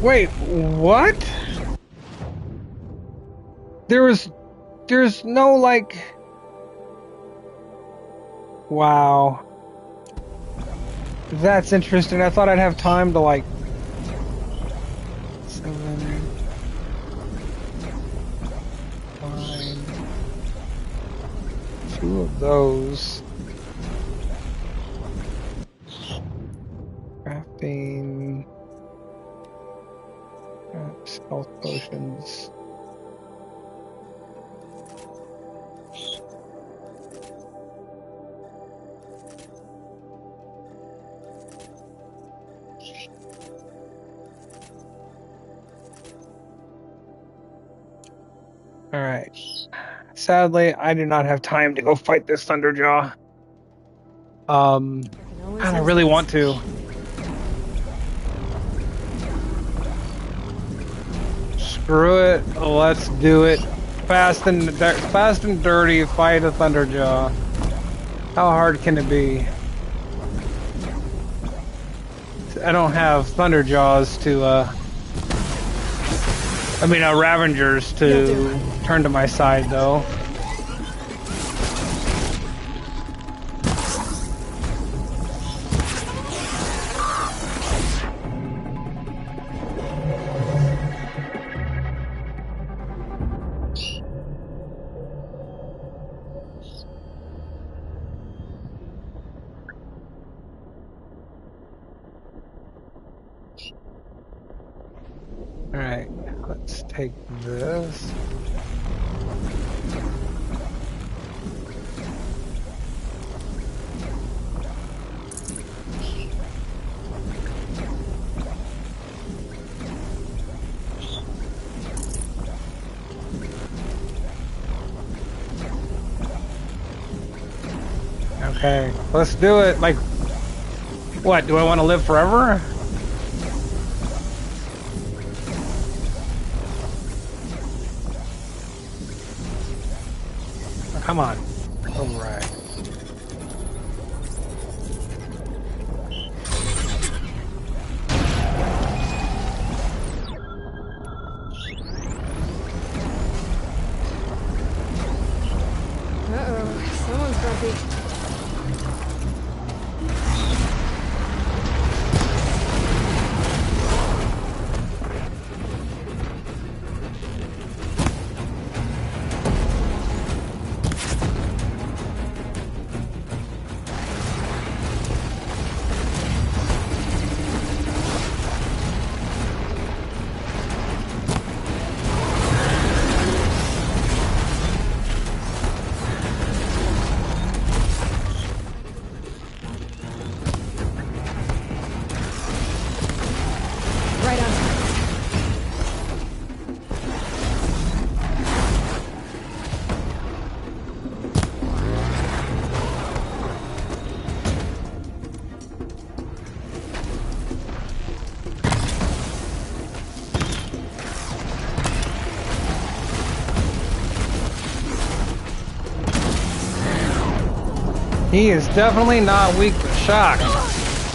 Speaker 1: Wait, what? There's no, like... Wow. That's interesting. I thought I'd have time to, like... 7... Find... 2 of those. Crafting... Health potions. Alright. Sadly, I do not have time to go fight this Thunderjaw. God, I really want to. Screw it. Let's do it. Fast and dirty. Fight a Thunderjaw. How hard can it be? I don't have Thunderjaws to. I mean, Ravengers to turn to my side, though. Alright, let's take this. Okay, let's do it. Like, what? Do I want to live forever? Come on. All right.
Speaker 4: right on time.
Speaker 1: He is definitely not weak to shock.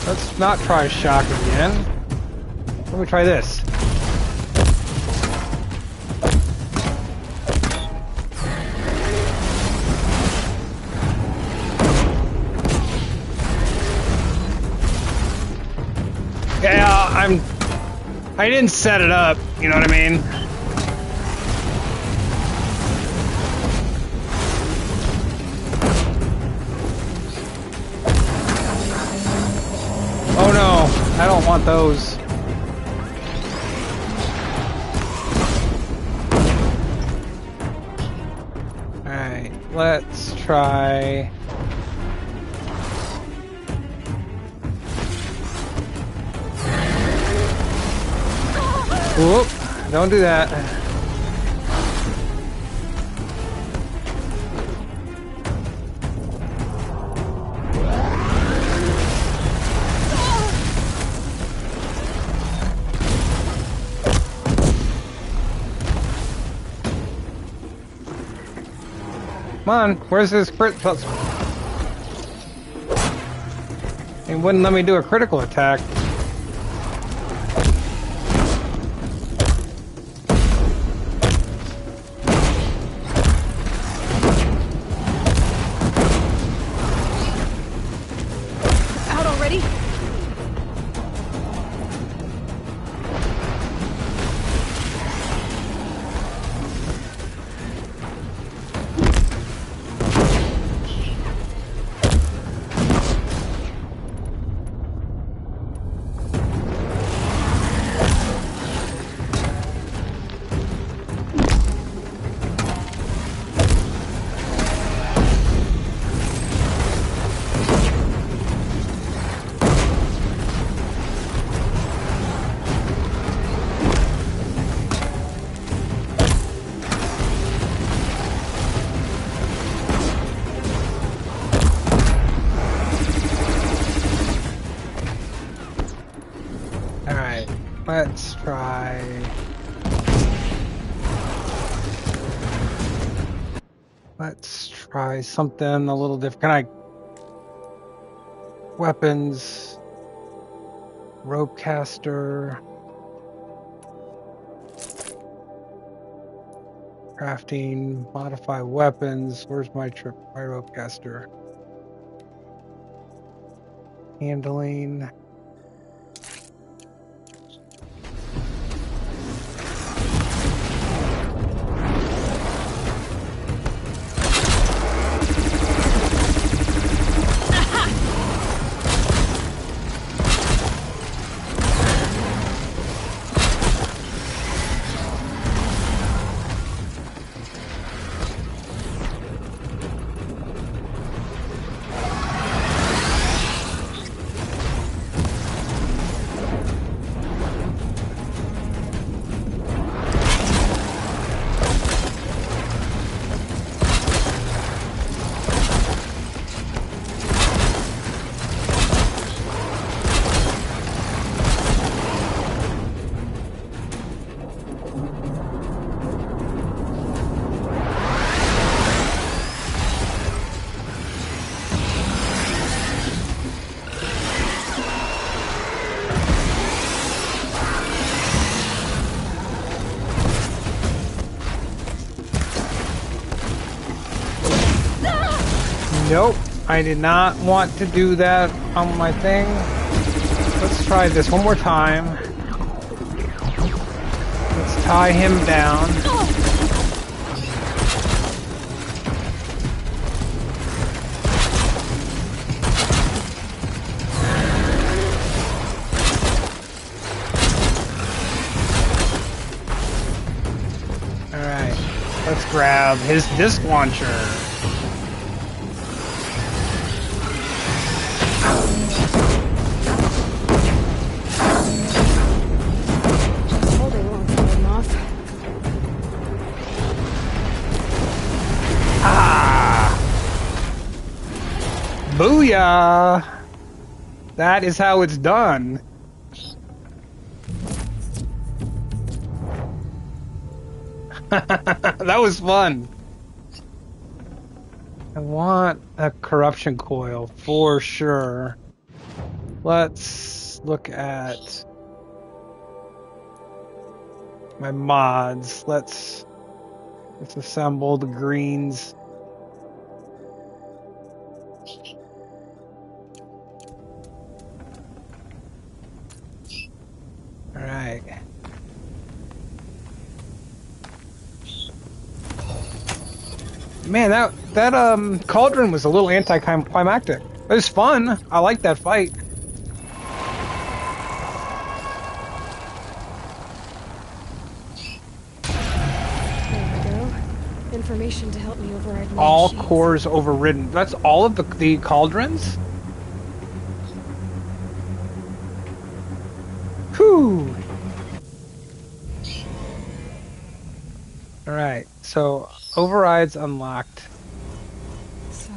Speaker 1: Let's not try shock again. Let me try this. Yeah, I didn't set it up, you know what I mean? Oh no, I don't want those. Alright, let's try... Whoop, don't do that. Come on, where's this crit? It wouldn't let me do a critical attack.
Speaker 4: Out already?
Speaker 1: Let's try... Let's try something a little different. Can I... Weapons... Rope caster... Crafting, modify weapons. Where's my rope caster? Handling... Nope, I did not want to do that on my thing. Let's try this one more time. Let's tie him down. Alright, let's grab his disc launcher. Booyah! That is how it's done. That was fun. I want a corruption coil for sure. Let's look at my mods. Let's assemble the greens. All right. Man, that cauldron was a little anticlimactic. It was fun. I like that fight.
Speaker 4: Information to help me override my
Speaker 1: all
Speaker 4: machines.
Speaker 1: cores overridden. That's all of the cauldrons? Whew. Alright, so overrides unlocked.
Speaker 4: So,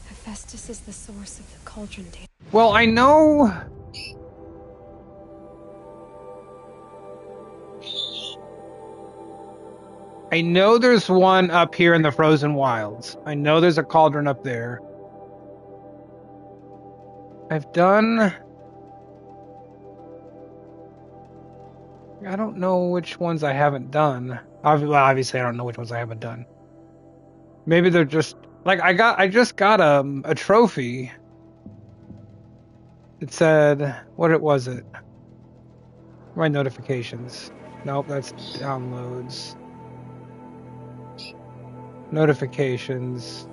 Speaker 4: Hephaestus is the source of the cauldron data.
Speaker 1: Well, I know... I know there's one up here in the frozen wilds. I know there's a cauldron up there. I've done... I don't know which ones I haven't done. Obviously, I don't know which ones I haven't done. Maybe they're just... Like, I just got a trophy. It said... What was it? My notifications. Nope, that's downloads. Notifications.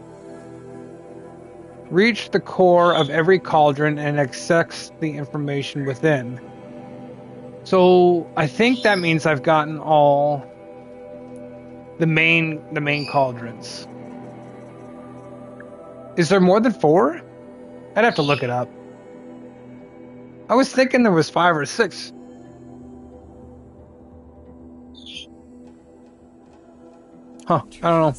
Speaker 1: Reach the core of every cauldron and access the information within. So I think that means I've gotten all the main cauldrons. Is there more than 4? I'd have to look it up. I was thinking there was 5 or 6. Huh, I don't know.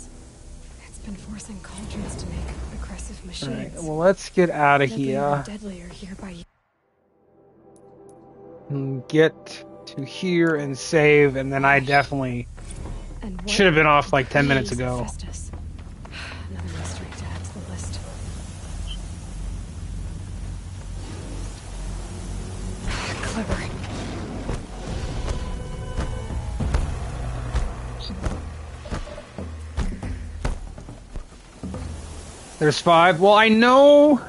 Speaker 4: It's been forcing cauldrons to make aggressive machines.
Speaker 1: All right, well, let's get out of here.
Speaker 4: Deadlier here by
Speaker 1: And get to here and save, and then I definitely should have been off like 10 minutes ago.
Speaker 4: Hephaestus? Another mystery to add to the list. Clever.
Speaker 1: There's 5. Well, I know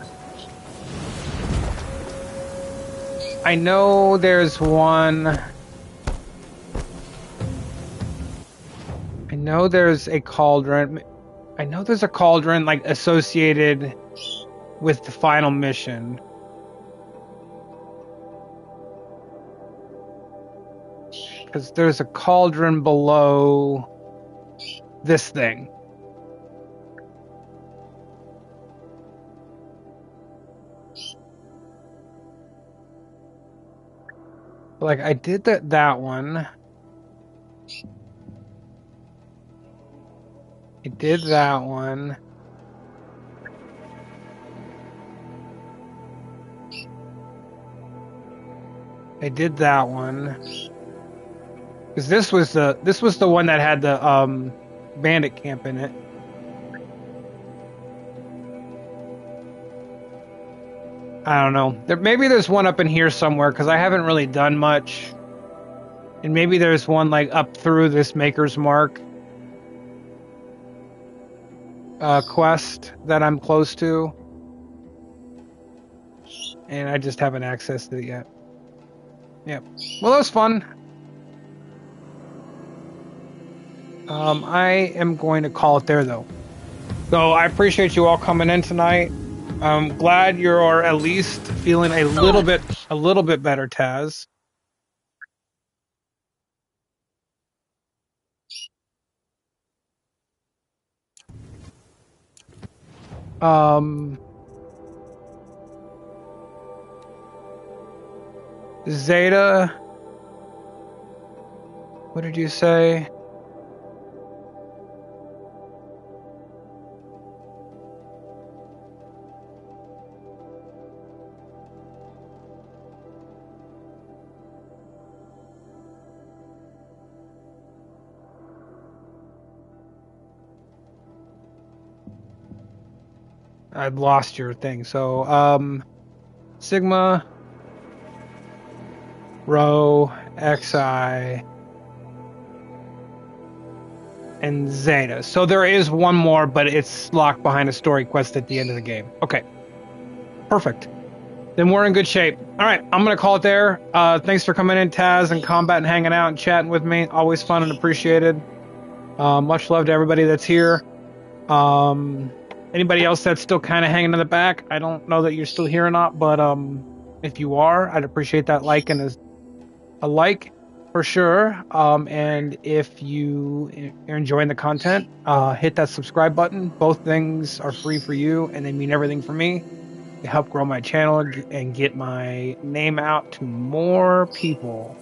Speaker 1: there's one. I know there's a cauldron. I know there's a cauldron like associated with the final mission. Because there's a cauldron below this thing. Like, I did that one. I did that one. I did that one. Because this was the one that had the bandit camp in it. I don't know. Maybe there's one up in here somewhere, because I haven't really done much. And maybe there's one like up through this Maker's Mark quest that I'm close to. And I just haven't accessed it yet. Yep. Well, that was fun. I am going to call it there, though. So I appreciate you all coming in tonight. I'm glad you're at least feeling a little bit better, Taz. Zeta, what did you say? I lost your thing. So, Sigma, Rho, Xi, and Zeta. So there is one more, but it's locked behind a story quest at the end of the game. Okay. Perfect. Then we're in good shape. All right, I'm going to call it there. Thanks for coming in, Taz, and Combat, and hanging out and chatting with me. Always fun and appreciated. Much love to everybody that's here. Anybody else that's still kind of hanging in the back, I don't know that you're still here or not, but if you are, I'd appreciate that like and a like for sure. And if you are enjoying the content, hit that subscribe button. Both things are free for you, and they mean everything for me. They help grow my channel and get my name out to more people.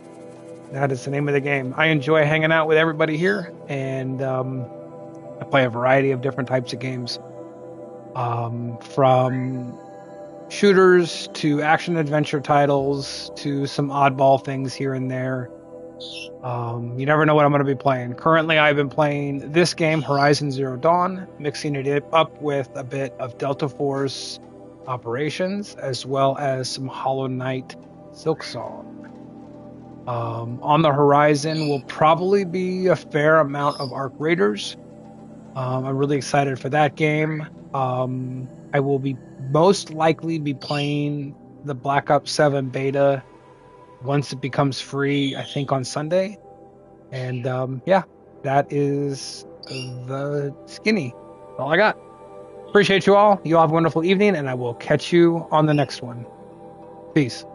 Speaker 1: That is the name of the game. I enjoy hanging out with everybody here, and I play a variety of different types of games. From shooters to action-adventure titles to some oddball things here and there. You never know what I'm going to be playing. Currently, I've been playing this game, Horizon Zero Dawn, mixing it up with a bit of Delta Force Operations, as well as some Hollow Knight Silksong. On the horizon will probably be a fair amount of Arc Raiders. I'm really excited for that game. I will be most likely be playing the Black Ops 7 beta once it becomes free, I think on Sunday. And yeah, that is the skinny. That's all I got. Appreciate you all. You all have a wonderful evening, and I will catch you on the next one. Peace.